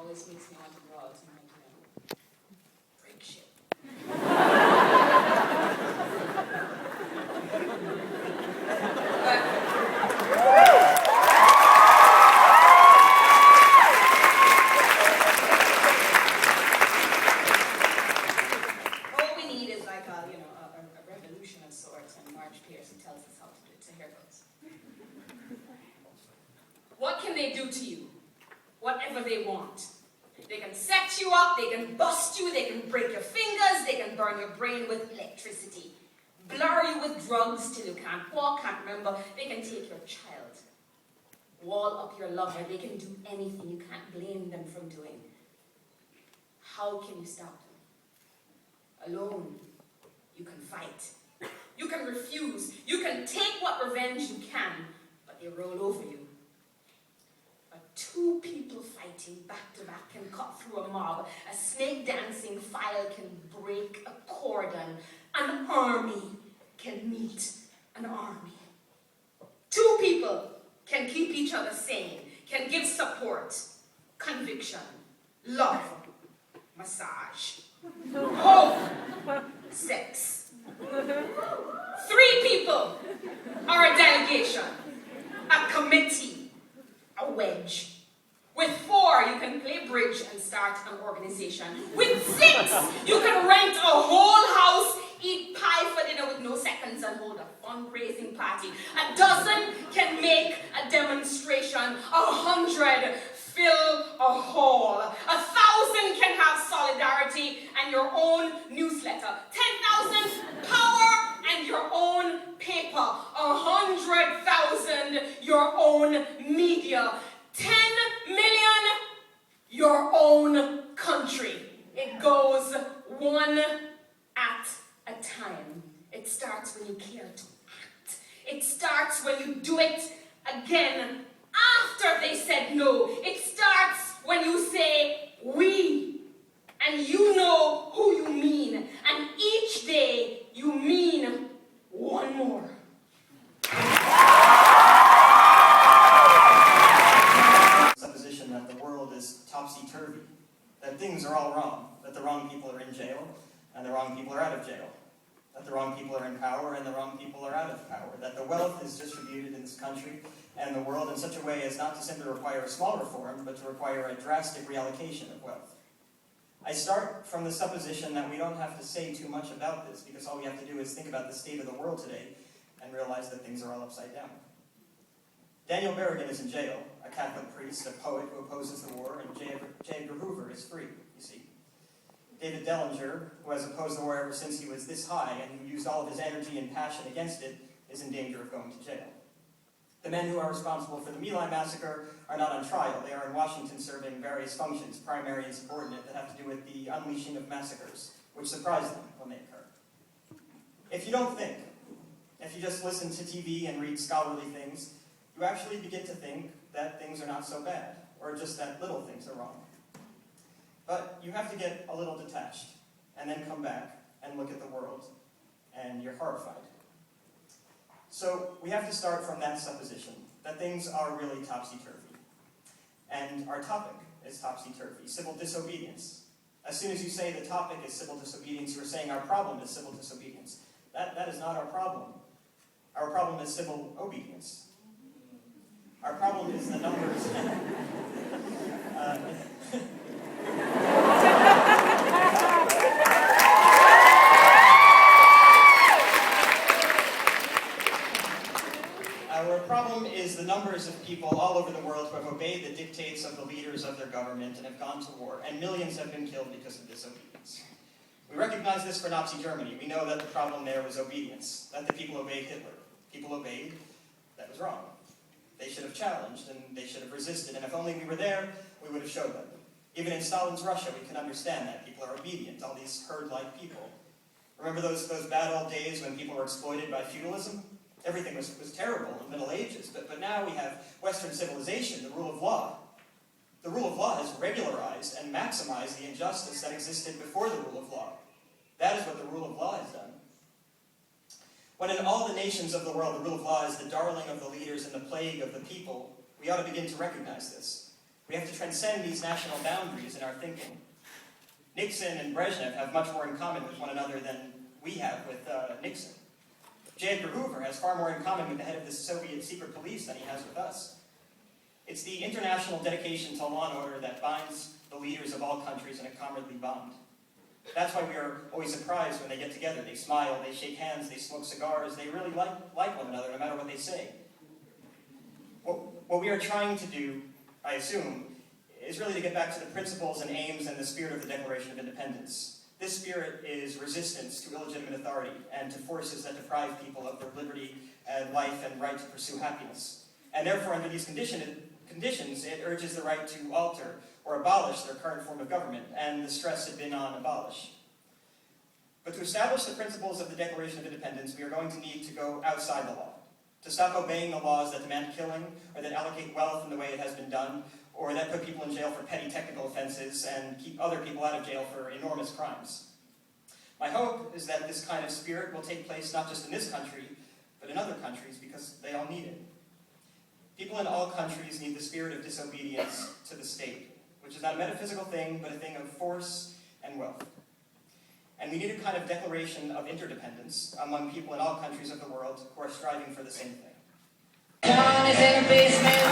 always makes me want to go out and, like, break shit. All we need is like a revolution of sorts, and Marge Pearson tells us how to do it. So here goes. What can they do to you? Whatever they want. They can set you up, they can bust you, they can break your fingers, they can burn your brain with electricity, blur you with drugs till you can't walk, can't remember. They can take your child, wall up your lover. They can do anything. You can't blame them from doing. How can you stop them? Alone, you can fight. You can refuse. You can take what revenge you can, but they roll over you. Two people fighting back to back can cut through a mob. A snake dancing file can break a cordon. An army can meet an army. Two people can keep each other sane, can give support, conviction, love, massage, hope, sex. Three people are a delegation, a committee, a wedge. With 4, you can play bridge and start an organization. With 6, you can rent a whole house, eat pie for dinner with no seconds, and hold a fundraising party. A dozen can make a demonstration. 100 fill a hall. 1,000 can have solidarity and your own newsletter. 10,000 power and your own paper. 100,000 your own media. 10 million your own country. It goes one at a time. It starts when you care to act. It starts when you do it again after they said no. It starts when you say we, and you know who you mean, and each day you mean one more. Supposition that the world is topsy-turvy, that things are all wrong, that the wrong people are in jail, and the wrong people are out of jail, that the wrong people are in power, and the wrong people are out of power, that the wealth is distributed in this country and the world in such a way as not to simply require a small reform, but to require a drastic reallocation of wealth. I start from the supposition that we don't have to say too much about this, because all we have to do is think about the state of the world today and realize that things are all upside down. Daniel Berrigan is in jail, a Catholic priest, a poet who opposes the war, and J. Edgar Hoover is free, you see. David Dellinger, who has opposed the war ever since he was this high and who used all of his energy and passion against it, is in danger of going to jail. The men who are responsible for the My Lai massacre are not on trial. They are in Washington serving various functions, primary and subordinate, that have to do with the unleashing of massacres, which surprise them when they occur. If you don't think, if you just listen to TV and read scholarly things, you actually begin to think that things are not so bad, or just that little things are wrong. But you have to get a little detached, and then come back and look at the world, and you're horrified. So we have to start from that supposition, that things are really topsy-turvy. And our topic is topsy-turvy, civil disobedience. As soon as you say the topic is civil disobedience, you're saying our problem is civil disobedience. That is not our problem. Our problem is civil obedience. Our problem is the numbers. Our problem is the numbers of people all over the world who have obeyed the dictates of the leaders of their government and have gone to war, and millions have been killed because of disobedience. We recognize this for Nazi Germany. We know that the problem there was obedience, that the people obeyed Hitler. People obeyed, that was wrong. They should have challenged, and they should have resisted, and if only we were there, we would have showed them. Even in Stalin's Russia, we can understand that. People are obedient, all these herd-like people. Remember those bad old days when people were exploited by feudalism? Everything was terrible in the Middle Ages, but now we have Western civilization, the rule of law. The rule of law has regularized and maximized the injustice that existed before the rule of law. That is what the rule of law has done. When in all the nations of the world the rule of law is the darling of the leaders and the plague of the people, we ought to begin to recognize this. We have to transcend these national boundaries in our thinking. Nixon and Brezhnev have much more in common with one another than we have with Nixon. J. Edgar Hoover has far more in common with the head of the Soviet secret police than he has with us. It's the international dedication to law and order that binds the leaders of all countries in a comradely bond. That's why we are always surprised when they get together. They smile, they shake hands, they smoke cigars, they really like one another no matter what they say. What we are trying to do, I assume, is really to get back to the principles and aims and the spirit of the Declaration of Independence. This spirit is resistance to illegitimate authority and to forces that deprive people of their liberty and life and right to pursue happiness. And therefore, under these conditions, it urges the right to alter or abolish their current form of government, and the stress had been on abolish. But to establish the principles of the Declaration of Independence, we are going to need to go outside the law, to stop obeying the laws that demand killing, or that allocate wealth in the way it has been done, or that put people in jail for petty technical offenses and keep other people out of jail for enormous crimes. My hope is that this kind of spirit will take place not just in this country, but in other countries, because they all need it. People in all countries need the spirit of disobedience to the state, which is not a metaphysical thing, but a thing of force and wealth. And we need a kind of declaration of interdependence among people in all countries of the world who are striving for the same thing. John is in a basement.